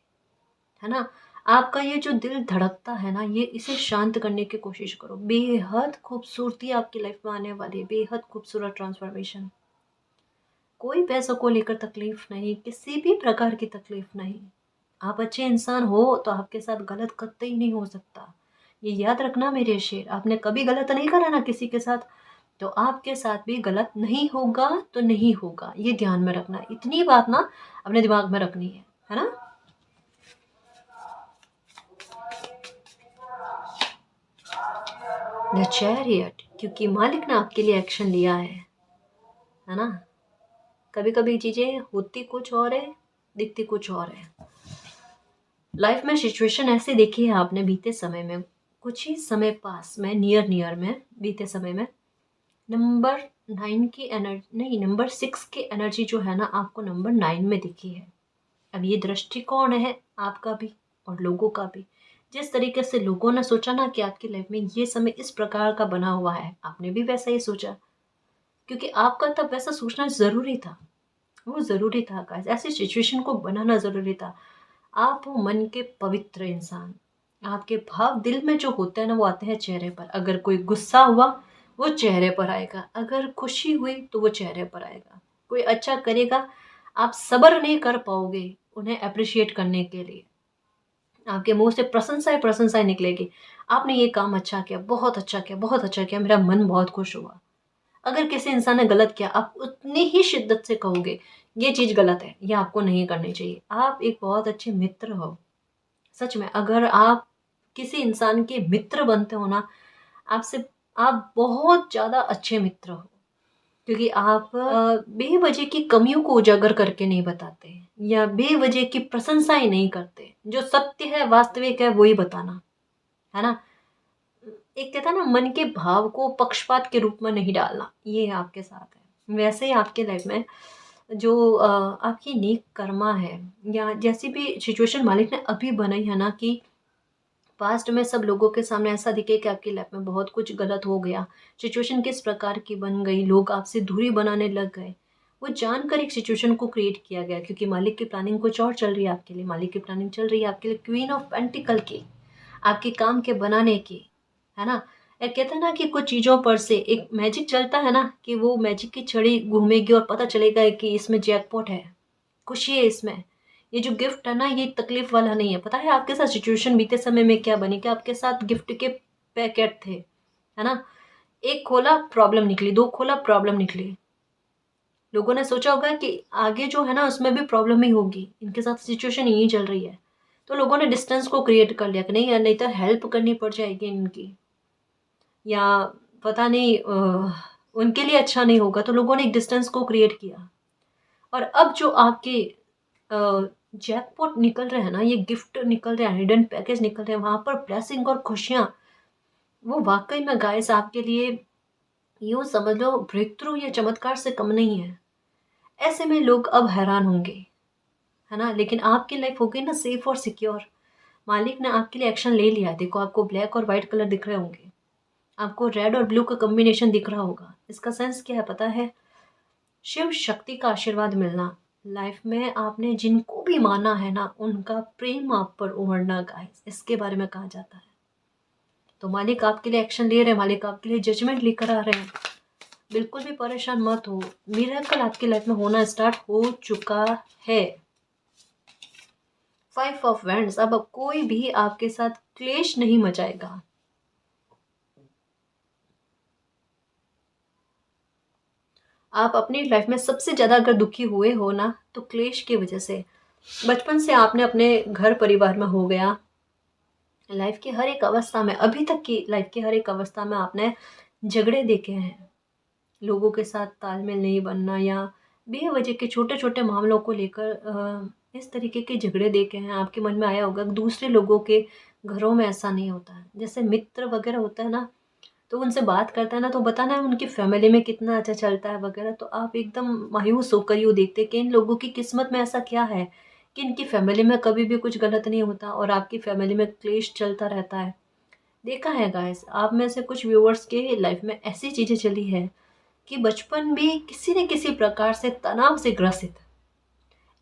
Speaker 1: है ना? आपका ये जो दिल धड़कता है ना, ये इसे शांत करने की कोशिश करो। बेहद खूबसूरती आपकी लाइफ में आने वाली है, बेहद खूबसूरत ट्रांसफॉर्मेशन। कोई पैसों को लेकर तकलीफ नहीं, किसी भी प्रकार की तकलीफ नहीं। आप अच्छे इंसान हो तो आपके साथ गलत कतई नहीं हो सकता। ये याद रखना मेरे शेर, आपने कभी गलत नहीं करा ना किसी के साथ, तो आपके साथ भी गलत नहीं होगा, तो नहीं होगा, ये ध्यान में रखना। इतनी बात ना अपने दिमाग में रखनी है ना? द चैरियट, क्योंकि मालिक ने आपके लिए एक्शन लिया है ना? कभी कभी चीजें होती कुछ और है, दिखती कुछ और है। लाइफ में सिचुएशन ऐसे देखी है आपने बीते समय में, कुछ ही समय पास में, नियर नियर में, बीते समय में नंबर 9 की एनर्जी नहीं, नंबर 6 की एनर्जी जो है ना, आपको नंबर 9 में दिखी है। अब ये दृष्टिकोण है आपका भी और लोगों का भी। जिस तरीके से लोगों ने सोचा ना कि आपकी लाइफ में ये समय इस प्रकार का बना हुआ है, आपने भी वैसा ही सोचा, क्योंकि आपका तब वैसा सोचना ज़रूरी था। वो ज़रूरी था गाइस, ऐसी सिचुएशन को बनाना ज़रूरी था। आप हो मन के पवित्र इंसान, आपके भाव दिल में जो होते हैं ना, वो आते हैं चेहरे पर। अगर कोई गुस्सा हुआ, वो चेहरे पर आएगा। अगर खुशी हुई तो वो चेहरे पर आएगा। कोई अच्छा करेगा, आप सब्र नहीं कर पाओगे उन्हें अप्रिशिएट करने के लिए। आपके मुंह से प्रशंसा ही प्रशंसा निकलेगी। आपने ये काम अच्छा किया, बहुत अच्छा किया, बहुत अच्छा किया, मेरा मन बहुत खुश हुआ। अगर किसी इंसान ने गलत किया, आप उतनी ही शिद्दत से कहोगे ये चीज़ गलत है, ये आपको नहीं करनी चाहिए। आप एक बहुत अच्छे मित्र हो। सच में, अगर आप किसी इंसान के मित्र बनते हो ना, आपसे आप बहुत ज़्यादा अच्छे मित्र हो, क्योंकि आप बेवजह की कमियों को उजागर करके नहीं बताते, या बेवजह की प्रशंसाएं नहीं करते। जो सत्य है, वास्तविक है, वही बताना, है ना? एक कहता है ना, मन के भाव को पक्षपात के रूप में नहीं डालना, ये आपके साथ है। वैसे ही आपके लाइफ में जो आपकी नेक कर्मा है, या जैसी भी सिचुएशन मालिक ने अभी बनाई है ना, कि पास्ट में सब लोगों के सामने ऐसा दिखे कि आपकी लाइफ में बहुत कुछ गलत हो गया, सिचुएशन किस प्रकार की बन गई, लोग आपसे दूरी बनाने लग गए, वो जानकर एक सिचुएशन को क्रिएट किया गया, क्योंकि मालिक की प्लानिंग कुछ और चल रही है आपके लिए। मालिक की प्लानिंग चल रही है आपके लिए क्वीन ऑफ पेंटिकल की, आपके काम के बनाने की, है ना? एक कहते हैं ना कि कुछ चीज़ों पर से एक मैजिक चलता है ना, कि वो मैजिक की छड़ी घूमेगी और पता चलेगा कि इसमें जैकपॉट है, खुशी है इसमें। ये जो गिफ्ट है ना, ये तकलीफ वाला नहीं है। पता है आपके साथ सिचुएशन बीते समय में क्या बनी? कि आपके साथ गिफ्ट के पैकेट थे, है ना? एक खोला प्रॉब्लम निकली, दो खोला प्रॉब्लम निकली। लोगों ने सोचा होगा कि आगे जो है ना, उसमें भी प्रॉब्लम ही होगी, इनके साथ सिचुएशन यही चल रही है। तो लोगों ने डिस्टेंस को क्रिएट कर लिया कि नहीं यार, नहीं तो हेल्प करनी पड़ जाएगी इनकी, या पता नहीं उनके लिए अच्छा नहीं होगा, तो लोगों ने एक डिस्टेंस को क्रिएट किया। और अब जो आपके जैकपॉट निकल रहे हैं ना, ये गिफ्ट निकल रहे हैं, हिडन पैकेज निकल रहे हैं, वहां पर ब्लेसिंग और खुशियां, वो वाकई में गाइस आपके लिए यूं समझ लो ब्रेक थ्रू या चमत्कार से कम नहीं है। ऐसे में लोग अब हैरान होंगे, है ना? लेकिन आपकी लाइफ हो गई ना सेफ और सिक्योर। मालिक ने आपके लिए एक्शन ले लिया। देखो, आपको ब्लैक और व्हाइट कलर दिख रहे होंगे, आपको रेड और ब्लू का कॉम्बिनेशन दिख रहा होगा। इसका सेंस क्या है पता है? शिव शक्ति का आशीर्वाद मिलना। लाइफ में आपने जिनको भी माना है ना, उनका प्रेम आप पर उमड़ना गाइस, इसके बारे में कहा जाता है। तो मालिक आपके लिए एक्शन ले रहे हैं, मालिक आपके लिए जजमेंट लेकर आ रहे हैं। बिल्कुल भी परेशान मत हो, मिरेकल आपकी लाइफ में होना स्टार्ट हो चुका है। 5 ऑफ वैंड्स, अब कोई भी आपके साथ क्लेश नहीं मचाएगा। आप अपनी लाइफ में सबसे ज्यादा अगर दुखी हुए हो ना, तो क्लेश की वजह से। बचपन से आपने अपने घर परिवार में हो गया, लाइफ की हर एक अवस्था में, अभी तक की लाइफ की हर एक अवस्था में आपने झगड़े देखे हैं। लोगों के साथ तालमेल नहीं बनना, या बेवजह के छोटे छोटे मामलों को लेकर इस तरीके के झगड़े देखे हैं। आपके मन में आया होगा कि दूसरे लोगों के घरों में ऐसा नहीं होता है। जैसे मित्र वगैरह होता है ना, तो उनसे बात करता है ना, तो बताना है उनकी फैमिली में कितना अच्छा चलता है वगैरह, तो आप एकदम मायूस होकर यूँ देखते कि इन लोगों की किस्मत में ऐसा क्या है कि इनकी फैमिली में कभी भी कुछ गलत नहीं होता और आपकी फैमिली में क्लेश चलता रहता है। देखा है गाइस, आप में से कुछ व्यूअर्स के लाइफ में ऐसी चीज़ें चली है कि बचपन भी किसी न किसी प्रकार से तनाव से ग्रसित।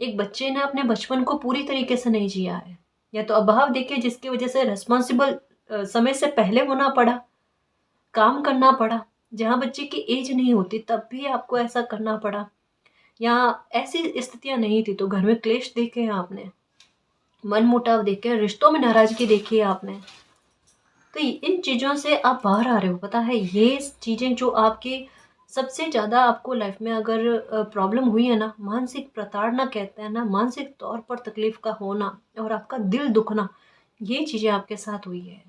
Speaker 1: एक बच्चे ने अपने बचपन को पूरी तरीके से नहीं जिया है, या तो अभाव देखे जिसकी वजह से रिस्पॉन्सिबल समय से पहले होना पड़ा, काम करना पड़ा, जहाँ बच्चे की एज नहीं होती तब भी आपको ऐसा करना पड़ा, या ऐसी स्थितियां नहीं थी तो घर में क्लेश देखे हैं आपने, मन मुटाव देखे, रिश्तों में नाराजगी देखी है आपने। तो इन चीज़ों से आप बाहर आ रहे हो। पता है, ये चीज़ें जो आपके सबसे ज़्यादा आपको लाइफ में अगर प्रॉब्लम हुई है ना, मानसिक प्रताड़ना कहते हैं ना, मानसिक तौर पर तकलीफ का होना और आपका दिल दुखना, ये चीज़ें आपके साथ हुई है।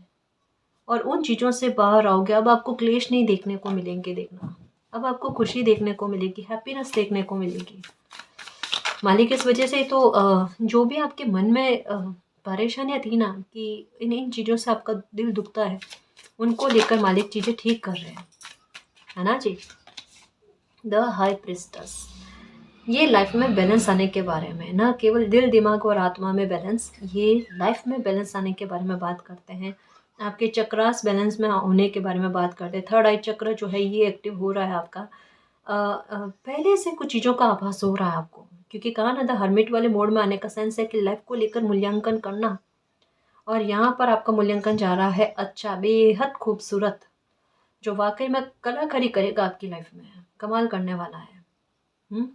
Speaker 1: और उन चीज़ों से बाहर आओगे। अब आपको क्लेश नहीं देखने को मिलेंगे, देखना अब आपको खुशी देखने को मिलेगी, हैप्पीनेस देखने को मिलेगी। मालिक इस वजह से तो जो भी आपके मन में परेशानियाँ थी ना कि इन इन चीज़ों से आपका दिल दुखता है, उनको लेकर मालिक चीज़ें ठीक कर रहे हैं, है ना जी। द हाई प्रिस्टस, ये लाइफ में बैलेंस आने के बारे में, ना केवल दिल दिमाग और आत्मा में बैलेंस, ये लाइफ में बैलेंस आने के बारे में बात करते हैं। आपके चक्रास बैलेंस में होने के बारे में बात करते हैं। थर्ड आई चक्र जो है ये एक्टिव हो रहा है आपका। पहले से कुछ चीज़ों का आभास हो रहा है आपको, क्योंकि कहा ना द हर्मिट वाले मोड में आने का सेंस है कि लाइफ को लेकर मूल्यांकन करना, और यहाँ पर आपका मूल्यांकन जा रहा है अच्छा, बेहद खूबसूरत, जो वाकई में कलाकारी करेगा आपकी लाइफ में, कमाल करने वाला है।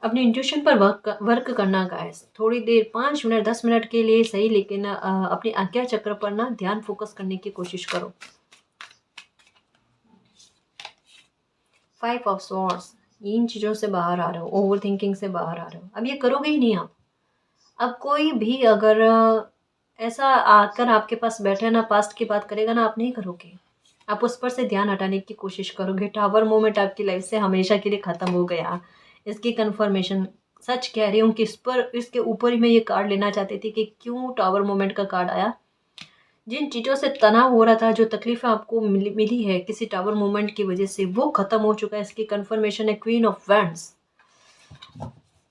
Speaker 1: अपनी इंट्यूशन पर वर्क करना गाइस, थोड़ी देर 5 मिनट 10 मिनट के लिए सही, लेकिन अपनी आज्ञा चक्र पर ना ध्यान फोकस करने की कोशिश करो। 5 ऑफ स्वॉर्ड्स, इन चीज़ों से बाहर आ रहे हो, ओवर थिंकिंग से बाहर आ रहे हो। अब ये करोगे ही नहीं आप। अब कोई भी अगर ऐसा आकर आपके पास बैठे ना पास्ट की बात करेगा ना, आप नहीं करोगे, आप उस पर से ध्यान हटाने की कोशिश करोगे। टावर मोमेंट आपकी लाइफ से हमेशा के लिए ख़त्म हो गया, इसकी कन्फर्मेशन सच कह रही हूँ कि इस पर इसके ऊपर ही मैं ये कार्ड लेना चाहती थी कि क्यों टावर मोमेंट का कार्ड आया। जिन चीज़ों से तनाव हो रहा था, जो तकलीफ़ें आपको मिली है किसी टावर मोमेंट की वजह से, वो ख़त्म हो चुका है। इसकी कन्फर्मेशन है क्वीन ऑफ वैंड्स।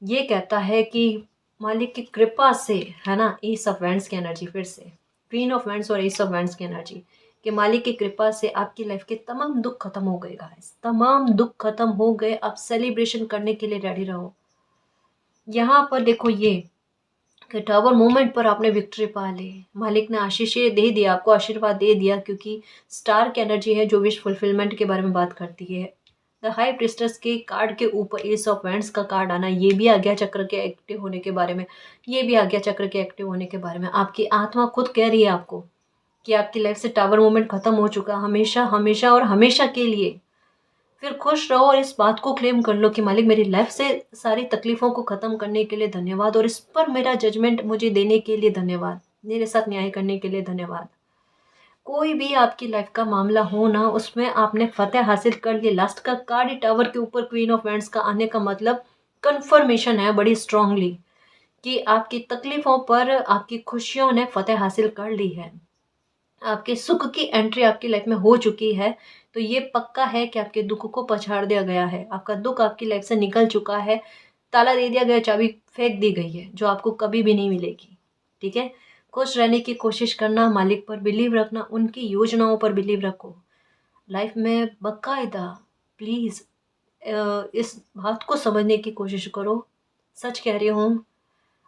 Speaker 1: ये कहता है कि मालिक की कृपा से, है ना, ईस ऑफ वैंड्स की एनर्जी, फिर से क्वीन ऑफ वैंड्स और ईस ऑफ वैंड्स की एनर्जी, कि मालिक की कृपा से आपकी लाइफ के तमाम दुख खत्म हो गए गाइस, तमाम दुख खत्म हो गए। आप सेलिब्रेशन करने के लिए रेडी रहो। यहाँ पर देखो ये कि टावर मोमेंट पर आपने विक्ट्री पा ली, मालिक ने आशीष दे दिया, आपको आशीर्वाद दे दिया, क्योंकि स्टार की एनर्जी है जो विश फुलफिलमेंट के बारे में बात करती है। द हाई प्रिस्टेस के कार्ड के ऊपर एस ऑफ वैंड्स का कार्ड आना, ये भी आज्ञा चक्र के एक्टिव होने के बारे में, ये भी आज्ञा चक्र के एक्टिव होने के बारे में। आपकी आत्मा खुद कह रही है आपको कि आपकी लाइफ से टावर मोमेंट खत्म हो चुका, हमेशा हमेशा और हमेशा के लिए। फिर खुश रहो और इस बात को क्लेम कर लो कि मालिक मेरी लाइफ से सारी तकलीफ़ों को ख़त्म करने के लिए धन्यवाद, और इस पर मेरा जजमेंट मुझे देने के लिए धन्यवाद, मेरे साथ न्याय करने के लिए धन्यवाद। कोई भी आपकी लाइफ का मामला हो ना, उसमें आपने फतेह हासिल कर ली। लास्ट का कार्ड ही टावर के ऊपर क्वीन ऑफ वैंड्स का आने का मतलब कन्फर्मेशन है बड़ी स्ट्रांगली कि आपकी तकलीफ़ों पर आपकी खुशियों ने फतेह हासिल कर ली है, आपके सुख की एंट्री आपकी लाइफ में हो चुकी है। तो ये पक्का है कि आपके दुख को पछाड़ दिया गया है, आपका दुख आपकी लाइफ से निकल चुका है, ताला दे दिया गया, चाबी फेंक दी गई है, जो आपको कभी भी नहीं मिलेगी। ठीक है, खुश रहने की कोशिश करना, मालिक पर बिलीव रखना, उनकी योजनाओं पर बिलीव रखो। लाइफ में बाकायदा प्लीज़ इस बात को समझने की कोशिश करो, सच कह रही हूँ,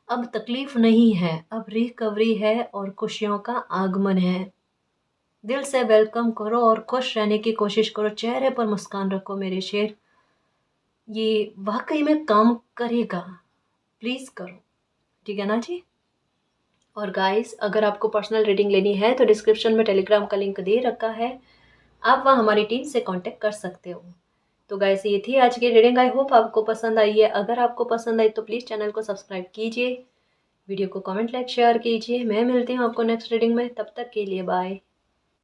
Speaker 1: अब तकलीफ नहीं है, अब रिकवरी है और खुशियों का आगमन है। दिल से वेलकम करो और खुश रहने की कोशिश करो, चेहरे पर मुस्कान रखो मेरे शेर, ये वाकई में काम करेगा, प्लीज़ करो, ठीक है ना जी। और गाइस, अगर आपको पर्सनल रीडिंग लेनी है तो डिस्क्रिप्शन में टेलीग्राम का लिंक दे रखा है, आप वहाँ हमारी टीम से कांटेक्ट कर सकते हो। तो गाइस, ये थी आज की रीडिंग, आई होप आपको पसंद आई है। अगर आपको पसंद आई तो प्लीज़ चैनल को सब्सक्राइब कीजिए, वीडियो को कमेंट लाइक शेयर कीजिए। मैं मिलती हूँ आपको नेक्स्ट रीडिंग में, तब तक के लिए बाय।